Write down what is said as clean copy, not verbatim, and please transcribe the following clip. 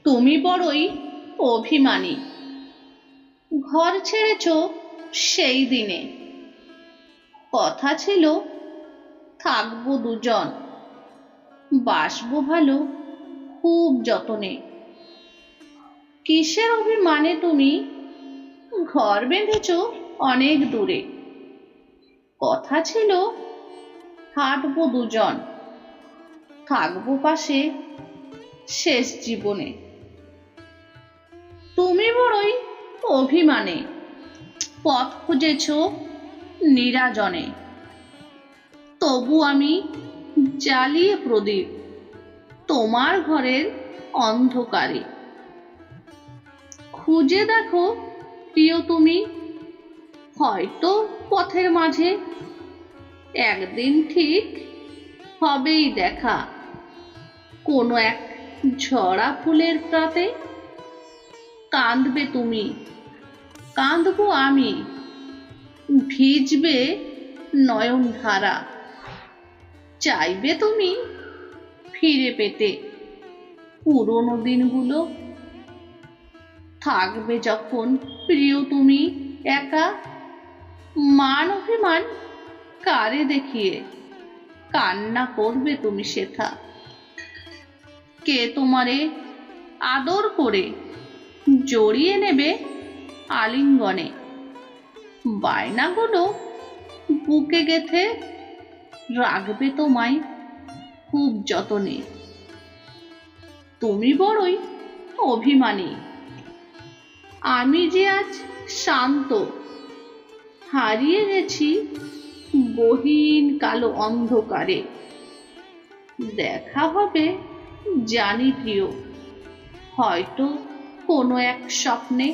তুমি বড়ই অভিমানী। ঘর ছেড়েছ সেই দিনে, কথা ছিল থাকবো দুজন, বাসবো ভালো খুব যতনে। কিসের অভিমানে তুমি ঘর বেঁধেছ অনেক দূরে, কথা ছিল হাঁটবো দুজন, থাকবো পাশে শেষ জীবনে। তুমি বড়ই অভিমানে পথ খুঁজেছ নিরাজনে, তবু আমি জ্বালিয়ে প্রদীপ তোমার ঘরের অন্ধকারে। খুঁজে দেখো প্রিয় তুমি, হয়তো পথের মাঝে একদিন ঠিক হবেই দেখা, কোনো এক ঝরা ফুলের প্রাতে। কাঁদবে তুমি, কাঁদবো আমি, ভিজবে নয়ন ধারা। চাইবে তুমি ফিরে পেতে পুরনো দিনগুলো, থাকবে যখন প্রিয় তুমি একা। মান অভিমান কারে দেখিয়ে কান্না করবে তুমি সেথা। কে তোমারে আদর করে জড়িয়ে নেবে আলিঙ্গনে, বায়নাগুলো বুকে গেথে রাখবে তোমায় খুব যতনে। তুমি বড়ই অভিমানী, আমি যে আজ শান্ত, হারিয়ে গেছি গহীন কালো অন্ধকারে। দেখা হবে জানি প্রিয়, হয়তো কোনো এক স্বপ্নে।